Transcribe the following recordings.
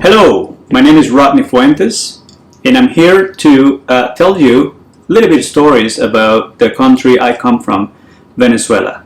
Hello, my name is Rodney Fuentes, and I'm here to tell you a little bit of stories about the country I come from, Venezuela.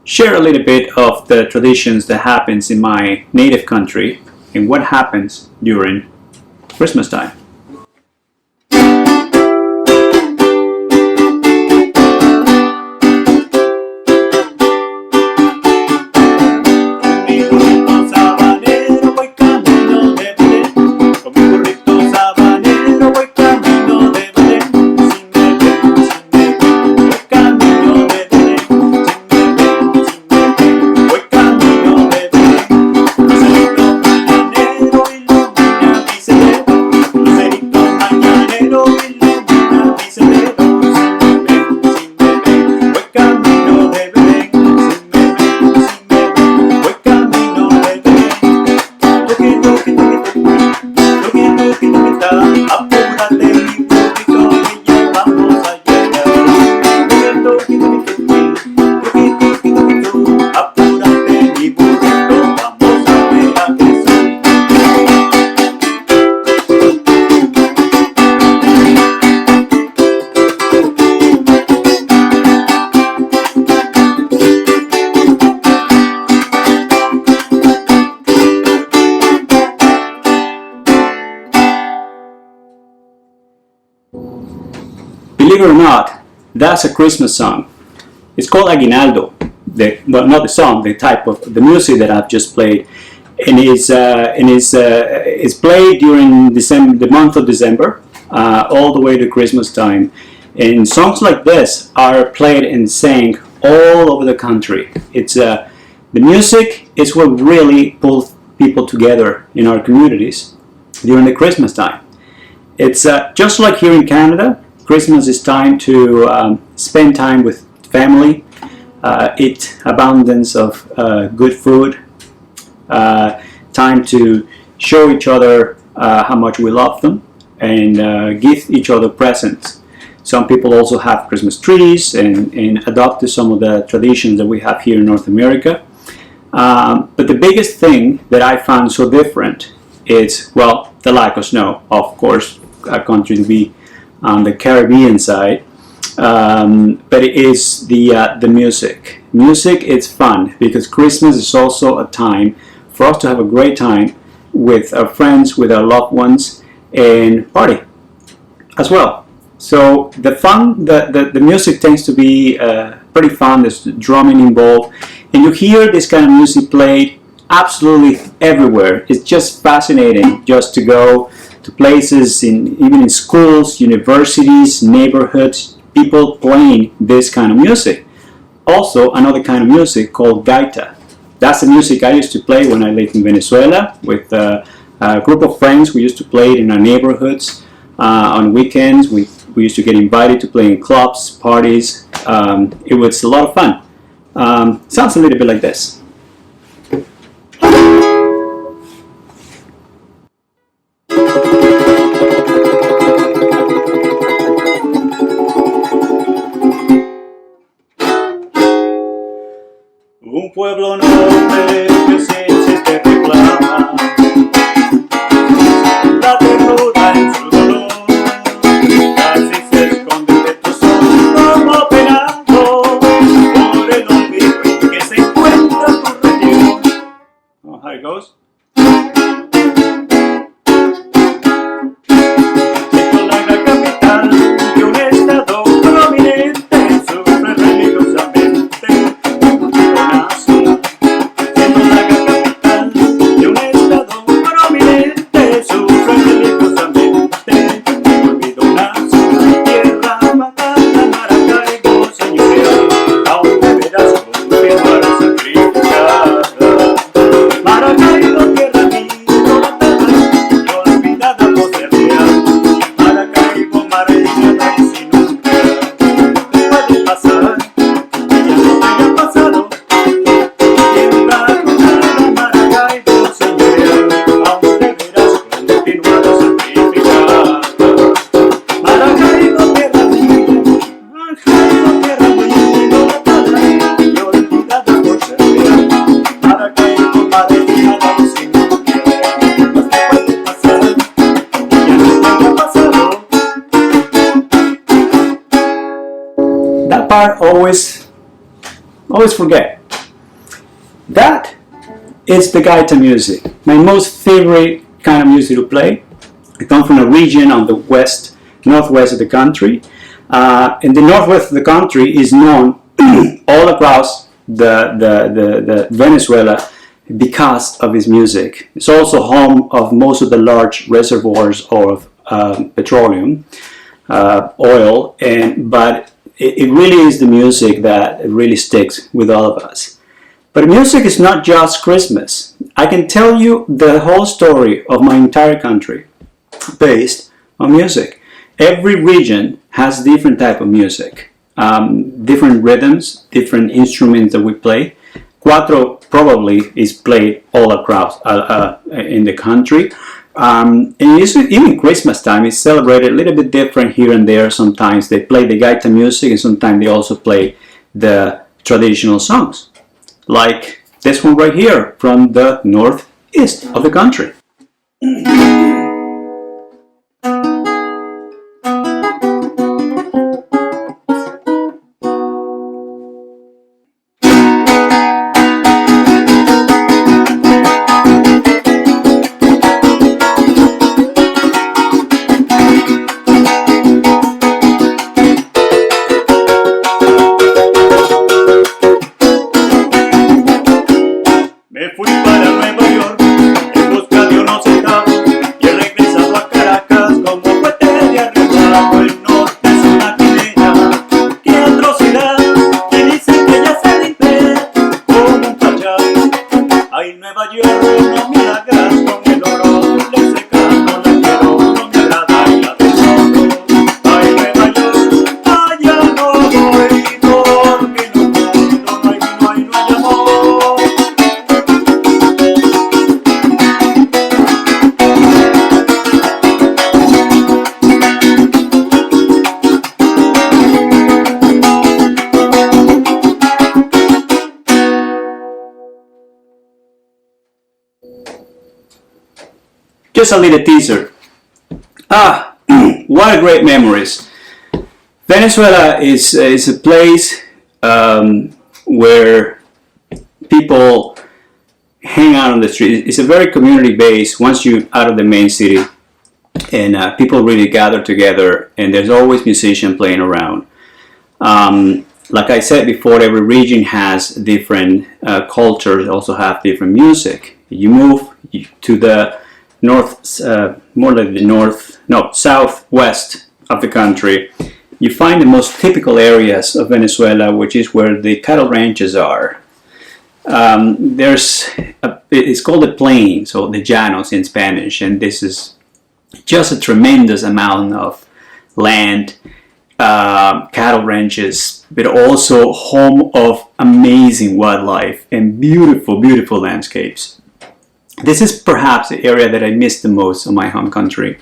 Share a little bit of the traditions that happens in my native country and what happens during Christmas time. Believe it or not, that's a Christmas song. It's called Aguinaldo. Well, not the song, the type of the music that I've just played, and it's played during December, the month of December, all the way to Christmas time. And songs like this are played and sang all over the country. It's the music is what really pulls people together in our communities during the Christmas time. It's just like here in Canada. Christmas is time to spend time with family, eat abundance of good food, time to show each other how much we love them, and give each other presents. Some people also have Christmas trees and adopt some of the traditions that we have here in North America. But the biggest thing that I found so different is, well, the lack of snow. Of course, a country to be on the Caribbean side, but it is the music. Music is fun because Christmas is also a time for us to have a great time with our friends, with our loved ones, and party as well. So the music tends to be pretty fun. There's drumming involved, and you hear this kind of music played absolutely everywhere. It's just fascinating just to go to places, even in schools, universities, neighborhoods, people playing this kind of music. Also, another kind of music called gaita. That's the music I used to play when I lived in Venezuela with a group of friends. We used to play it in our neighborhoods on weekends. We used to get invited to play in clubs, parties. It was a lot of fun. Sounds a little bit like this. Un pueblo noble que se te reclama la ternura en su dolor, casi se esconde de tus ojos como penando por el olvido en que se encuentra tu región. Oh, how it goes? Siendo la gran capital de un estado prominente, sufre religiosamente. Maracaibo part always forget. That is the gaita music, my most favorite kind of music to play. I come from a region on the northwest of the country, and the northwest of the country is known all across the Venezuela because of its music. It's also home of most of the large reservoirs of petroleum, oil, but it really is the music that really sticks with all of us. But music is not just Christmas. I can tell you the whole story of my entire country based on music. Every region has different type of music, different rhythms, different instruments that we play. Cuatro probably is played all across in the country. And even Christmas time is celebrated a little bit different here and there. Sometimes they play the gaita music, and sometimes they also play the traditional songs, like this one right here from the northeast of the country. Me fui para Nueva York en busca de unos centavos y he regresado a Caracas como cohete de arrebato. El norte es una quimera, qué atrocidad, y dicen que ya se limpe como un payaso. Ay, Nueva York, no me hagas con el oro, le seca, no la quiero, no me agrada y la desoro. Ay, Nueva York, allá no voy, porque en el mundo no hay vino y no hay amor. Just a little teaser. What a great memories. Venezuela is a place where people hang out on the street. It's a very community based once you're out of the main city, and people really gather together, and there's always musicians playing around. Like I said before, every region has different cultures, also have different music. You move to the southwest of the country, you find the most typical areas of Venezuela, which is where the cattle ranches are. It's called the plains, or the llanos in Spanish, and this is just a tremendous amount of land, cattle ranches, but also home of amazing wildlife and beautiful, beautiful landscapes. This is perhaps the area that I miss the most of my home country.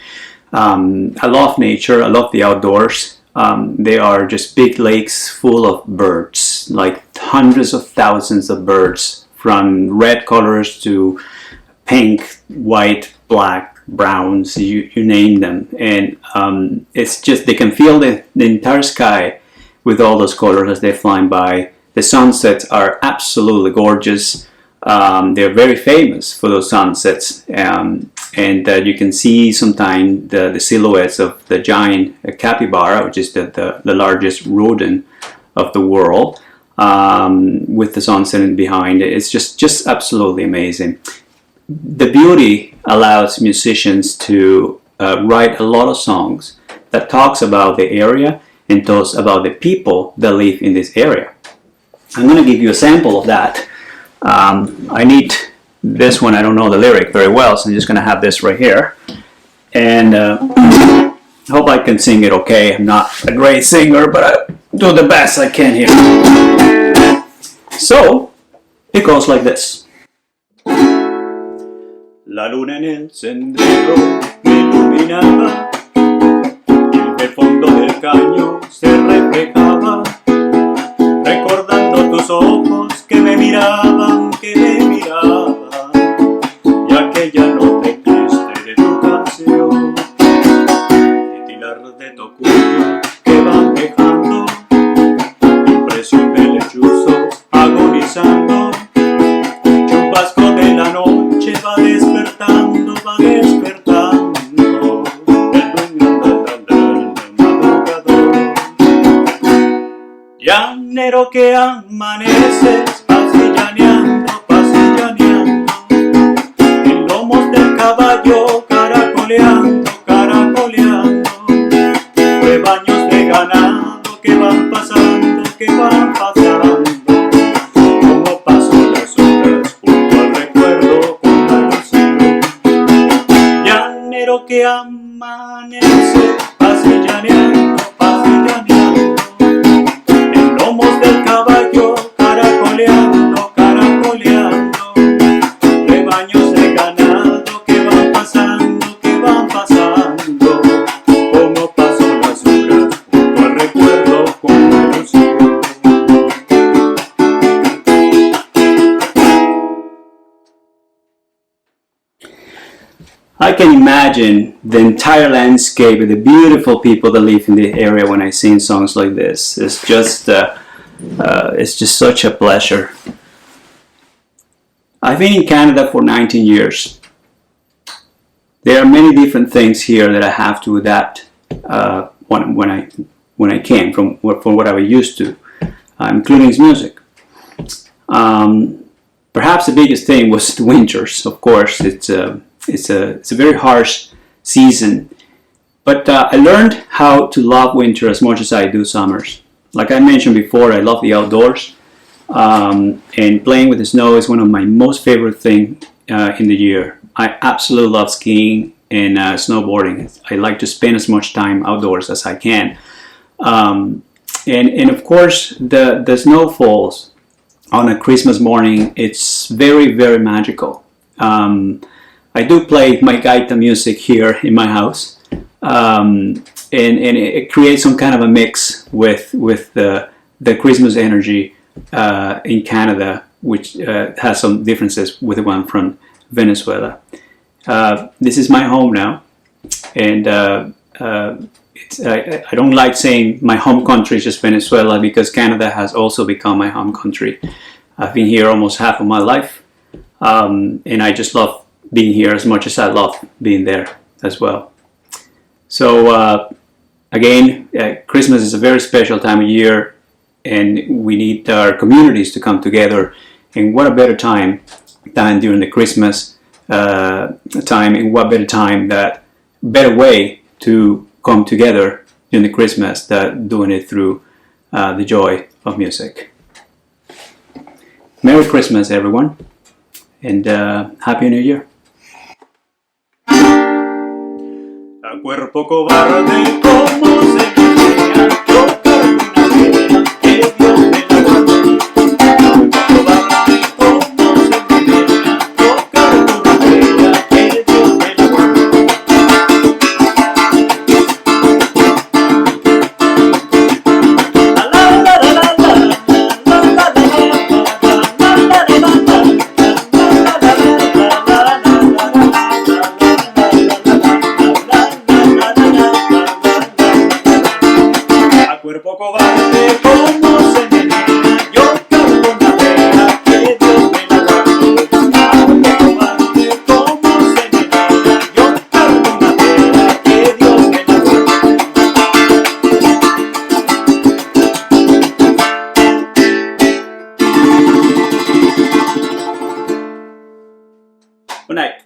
I love nature, I love the outdoors. They are just big lakes full of birds, like hundreds of thousands of birds, from red colors to pink, white, black, browns, you name them. And it's just, they can fill the entire sky with all those colors as they're flying by. The sunsets are absolutely gorgeous. They're very famous for those sunsets, and you can see sometimes the silhouettes of the giant capybara, which is the largest rodent of the world, with the sunset behind it. It's just absolutely amazing. The beauty allows musicians to write a lot of songs that talks about the area and talks about the people that live in this area. I'm going to give you a sample of that. I need this one. I don't know the lyric very well, so I'm just going to have this right here. And I hope I can sing it okay. I'm not a great singer, but I do the best I can here. So, it goes like this. La luna en el sendero me iluminaba, y del fondo del caño se reflejaba, recordando tus ojos que me miraban, y aquella noche triste de tu canción, titilar de tocuyo que van dejando, que amaneces pasillaneando, pasillaneando, en lomos del caballo caracoleando, caracoleando, rebaños de ganado que van pasando, que van pasando, como paso las horas junto al recuerdo con la ilusión. Llanero que amanece pasillaneando, pasillaneando, en lomos del caballo caracoleando, caracoleando, rebaños de ganado que van pasando, como pasan las horas junto al recuerdo con la ilusión. I can imagine the entire landscape of the beautiful people that live in the area when I sing songs like this. It's just such a pleasure. I've been in Canada for 19 years. There are many different things here that I have to adapt when I came from what I was used to, including his music. Perhaps the biggest thing was the winters. Of course, it's a very harsh season, but I learned how to love winter as much as I do summers. Like I mentioned before, I love the outdoors, and playing with the snow is one of my most favorite things in the year. I absolutely love skiing and snowboarding. I like to spend as much time outdoors as I can, and of course the snow falls on a Christmas morning. It's very, very magical. I do play my gaita music here in my house, and it creates some kind of a mix with the Christmas energy in Canada, which has some differences with the one from Venezuela. This is my home now, and I don't like saying my home country is just Venezuela, because Canada has also become my home country. I've been here almost half of my life, and I just love being here as much as I love being there as well. So again, Christmas is a very special time of year, and we need our communities to come together. And what a better time than during the Christmas time, and what better way to come together during the Christmas than doing it through the joy of music. Merry Christmas, everyone, and Happy New Year. A cuerpo cobarde como se menea, tocar una vela, que Dios me la guarde. A cuerpo cobarde como se menea, tocar una vela, que Dios me la guarde. La la la la la la la la cuerpo cobarde como se menea, yo cargo una vela, que Dios me la guarde. A cuerpo cobarde como se menea, yo cargo una vela, que Dios me la guarde. Good night.